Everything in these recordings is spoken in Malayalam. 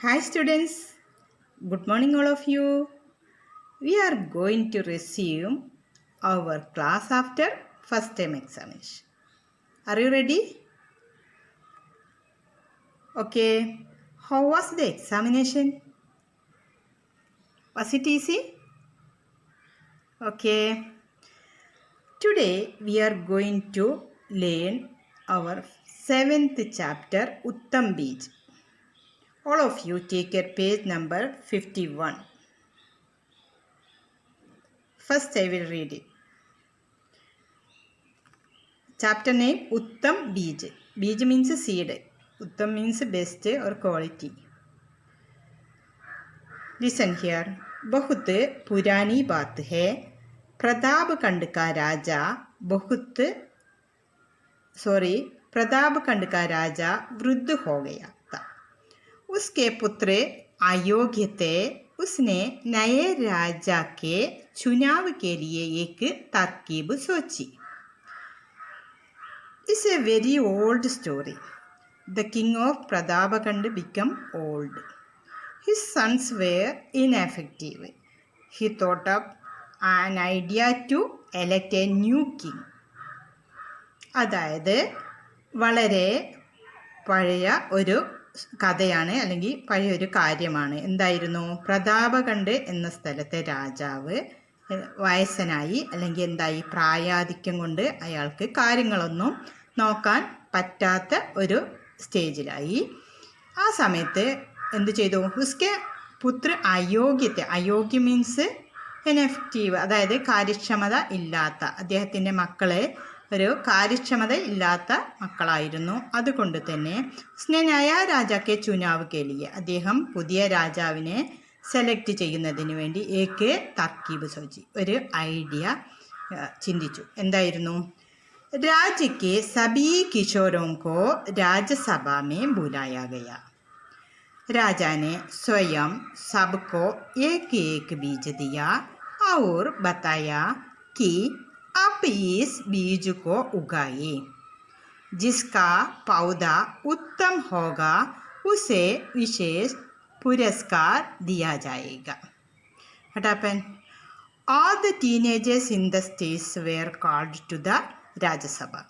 Hi students, good morning all of you. We are going to resume our class after first term examination. Are you ready? Okay, how was the examination? Was it easy? Okay, today we are going to learn our 7th chapter Uttam Beej. All of you take your page number 51. First I will read it. Chapter name Uttam Beej. Beej means seed. Uttam means best or quality. Listen here. बहुत पुरानी बात है. प्रतापगढ़ का राजा वृद्ध हो गया था. उसके पुत्र अयोग्य थे. उसने नए राजा के चुनाव के लिए एक तरकीब सोची. It's a very old story. The king of Pratapagad became old. His sons were ineffective. He thought up an idea to elect a new king. അതായത് വളരെ പഴയ ഒരു കഥയാണ് അല്ലെങ്കിൽ പഴയൊരു കാര്യമാണ്. എന്തായിരുന്നു? പ്രതാപഗഡ് എന്ന സ്ഥലത്തെ രാജാവ് വയസ്സനായി അല്ലെങ്കിൽ പ്രായാധിക്യം കൊണ്ട് അയാൾക്ക് കാര്യങ്ങളൊന്നും നോക്കാൻ പറ്റാത്ത ഒരു സ്റ്റേജിലായി. ആ സമയത്ത് എന്ത് ചെയ്തു? ഉസ്കെ പുത്ര അയോഗ്യ മീൻസ് ഇനെഫക്റ്റീവ്, അതായത് കാര്യക്ഷമത ഇല്ലാത്ത. അദ്ദേഹത്തിൻ്റെ മക്കളെ ഒരു കാര്യക്ഷമത ഇല്ലാത്ത മക്കളായിരുന്നു. അതുകൊണ്ട് തന്നെ സ്നേഹ രാജാക്കെ ചുനാവ് കേലിയെ, അദ്ദേഹം പുതിയ രാജാവിനെ സെലക്ട് ചെയ്യുന്നതിന് വേണ്ടി ഏക്ക് തർക്കീബ് സോചി, ഒരു ഐഡിയ ചിന്തിച്ചു. എന്തായിരുന്നു? രാജ്യക്കെ സബീ കിഷോരോं को राज्यसभा में बुलाया गया. राजा ने स्वयं सबको एक एक बीज दिया और बताया कि आप इस बीज को उगाइए. जिसका पौधा उत्तम होगा उसे विशेष पुरस्कार दिया जाएगा. What happened? All the teenagers in the states were called to the Rajya Sabha.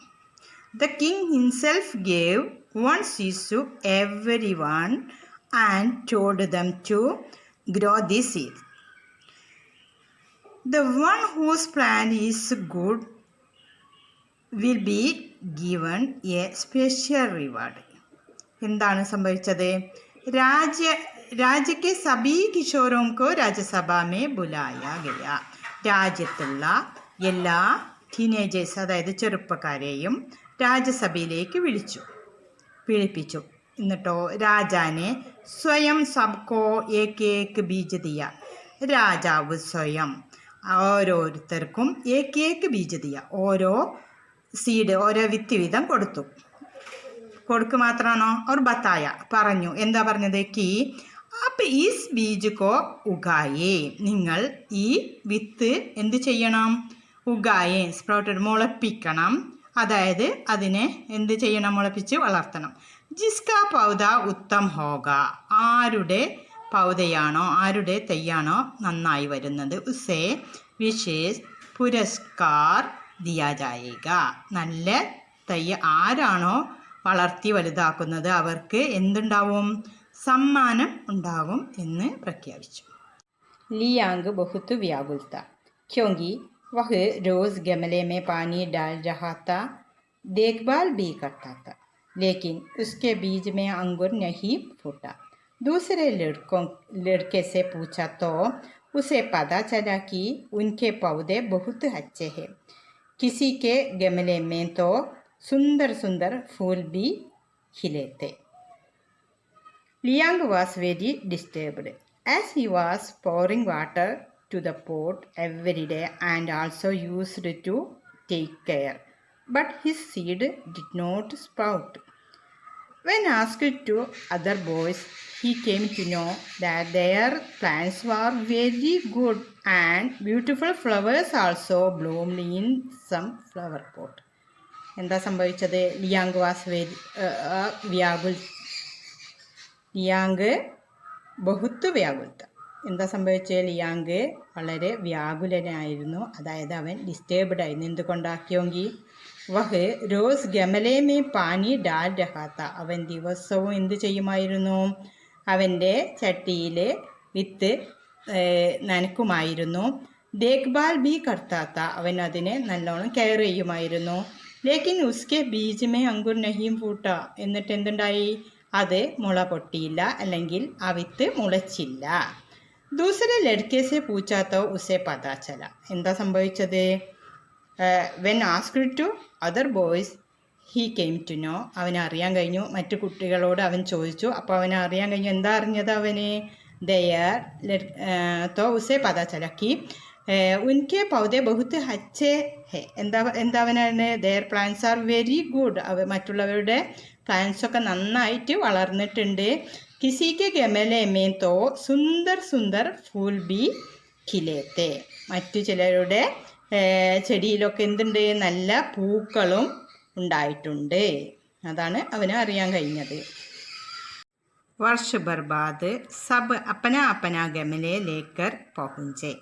The king himself gave one seed to everyone and told them to grow this seed. The one whose plant is good will be given a special reward. എന്താണ് സംഭവിച്ചത്? രാജ്യക്കെ സബീ കിഷോരോं को राज्यसभा में बुलाया गया. രാജ്യത്തുള്ള എല്ലാ ടീനേജേഴ്സ്, അതായത് ചെറുപ്പക്കാരെയും രാജ്യസഭയിലേക്ക് വിളിപ്പിച്ചു. എന്നിട്ടോ രാജാനെ സ്വയം സബ്കോ ഏക് ബീജ് ദിയ, രാജാവ് സ്വയം ഓരോരുത്തർക്കും ഏക് ബീജ് ദിയ, ഓരോ സീഡ്, ഓരോ വിത്ത് വീതം കൊടുക്കുക മാത്രമാണോ? അവർ ബത്തായ പറഞ്ഞു. എന്താ പറഞ്ഞത്? കി അപ്പ് ഈസ് ബീജ് കോ ഉഗായേ, നിങ്ങൾ ഈ വിത്ത് എന്ത് ചെയ്യണം? ഉഗായേ, സ്പ്രൗട്ടഡ്, മുളപ്പിക്കണം. അതായത് അതിനെ എന്ത് ചെയ്യണം? മുളപ്പിച്ച് വളർത്തണം. ജിസ്കാ പൗധ ഉത്തം ഹോഗ, ആരുടെ പൗധയാണോ, ആരുടെ തൈയാണോ നന്നായി വരുന്നത്, ഉസേ വിശേഷ് പുരസ്കാർ ദിയാ ജായേഗ, നല്ല തൈ ആരാണോ വളർത്തി വലുതാക്കുന്നത് അവർക്ക് എന്തുണ്ടാവും? സമ്മാനം ഉണ്ടാവും എന്ന് പ്രഖ്യാപിച്ചു. लियांग बहुत व्याकुल था क्योंकि वह रोज गमले में पानी डाल रहा था, देखभाल भी करता था, लेकिन उसके बीज में अंकुर नहीं फूटा. दूसरे लड़के से पूछा तो उसे पता चला कि उनके पौधे बहुत अच्छे हैं. किसी के गमले में तो सुंदर सुंदर फूल भी खिले थे. Liang was very disturbed as he was pouring water to the pot every day and also used to take care, but his seed did not sprout. When asked to other boys, he came to know that their plants were very good and beautiful flowers also bloomed in some flower pot. എന്താ സംഭവിച്ചത്? ലിയാങ് ബഹുത്ത് വ്യാകുലത. എന്താ സംഭവിച്ചാൽ ലിയാങ്ക് വളരെ വ്യാകുലനായിരുന്നു, അതായത് അവൻ ഡിസ്റ്റേബ്ഡ് ആയിരുന്നു. എന്തുകൊണ്ടാക്കിയോങ്കി വഹ് റോസ് ഗമലേ മേ പാനി ഡാൽ രഹാത്ത, അവൻ ദിവസവും എന്ത് ചെയ്യുമായിരുന്നു, അവൻ്റെ ചട്ടിയിൽ വിത്ത് നനക്കുമായിരുന്നു. ദേഖ്ഭാൽ ബി കർത്താത്ത, അവൻ അതിനെ നല്ലോണം കെയർ ചെയ്യുമായിരുന്നു. ലേക്കിൻ ഉസ്കെ ബീജ് മേ അങ്കുർ നഹീം ഫൂട്ട, എന്നിട്ട് എന്തുണ്ടായി, അത് മുള പൊട്ടിയില്ല, അല്ലെങ്കിൽ ആ വിത്ത് മുളച്ചില്ല. ദൂസരെ ലഡ്കേസെ പൂച്ചാത്തോ ഉസേ പതാച്ചല, എന്താ സംഭവിച്ചത്, when asked to other boys he came to know, അവന് അറിയാൻ കഴിഞ്ഞു, മറ്റു കുട്ടികളോട് അവൻ ചോദിച്ചു, അപ്പോൾ അവന് അറിയാൻ കഴിഞ്ഞു. എന്താ അറിഞ്ഞത് അവന്, ദയർ തോ ഉസേ പതാച്ചല കി ഉൻകെ പൗധെ ബഹുത്ത് അച്ഛേ ഹെ, എന്താ അവനാണ്, there plants are very good, മറ്റുള്ളവരുടെ പ്ലാന്റ്സൊക്കെ നന്നായിട്ട് വളർന്നിട്ടുണ്ട്. കിസിക്ക് ഗമലെ മേ തോ സുന്ദർ സുന്ദർ ഫൂൽ ബി ഖിലേത്തെ, മറ്റു ചിലരുടെ ചെടിയിലൊക്കെ എന്തുണ്ട്, നല്ല പൂക്കളും ഉണ്ടായിട്ടുണ്ട്. അതാണ് അവന് അറിയാൻ കഴിഞ്ഞത്. വർഷ ബർബാദ് സബ് അപ്പന അപ്പന ഗമലെ ലേക്കർ പहुंचे.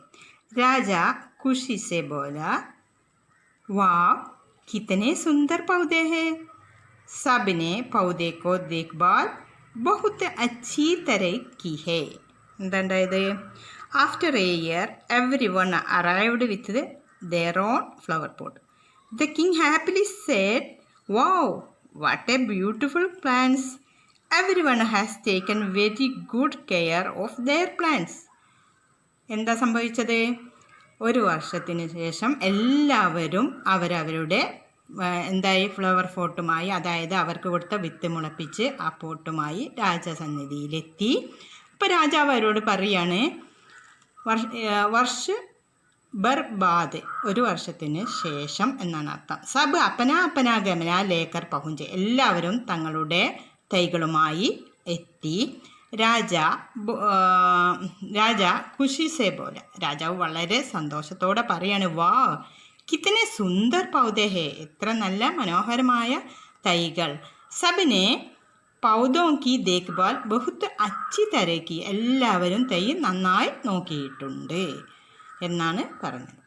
राजा खुशी से बोला, वाह कितने सुंदर पौधे हैं. सबने पौधे को देखभाल बहुत अच्छी तरह की है. എന്താണ്ടായത്, after a year every one arrived with their own flower pot. The king happily said, wow, what a beautiful plants. Everyone has taken very good care of their plants. എന്താ സംഭവിച്ചത്, ഒരു വർഷത്തിന് ശേഷം എല്ലാവരും അവരവരുടെ എന്തായി ഫ്ലവർ പോട്ടുമായി, അതായത് അവർക്ക് കൊടുത്ത വിത്ത് മുളപ്പിച്ച് ആ പോട്ടുമായി രാജസന്നിധിയിലെത്തി. അപ്പോൾ രാജാവ് അവരോട് പറയാണ്, വർഷ ബർബാദ്, ഒരു വർഷത്തിന് ശേഷം എന്നാണ് അർത്ഥം. സബ് അപ്പന അപ്പന ഗമന ലേക്കർ പഹുഞ്ചെ, എല്ലാവരും തങ്ങളുടെ തൈകളുമായി എത്തി. രാജ ഖുഷി സേ പോലെ, രാജാവ് വളരെ സന്തോഷത്തോടെ പറയാണ്, വാ കിത്തനെ സുന്ദർ പൗധേ ഹേ, എത്ര നല്ല മനോഹരമായ തൈകൾ. സബിനെ പൗധോ കി ദേഖ്ഭാൽ ബഹുത്ത് അച്ചി തരേക്ക്, എല്ലാവരും തൈ നന്നായി നോക്കിയിട്ടുണ്ട് എന്നാണ് പറഞ്ഞത്.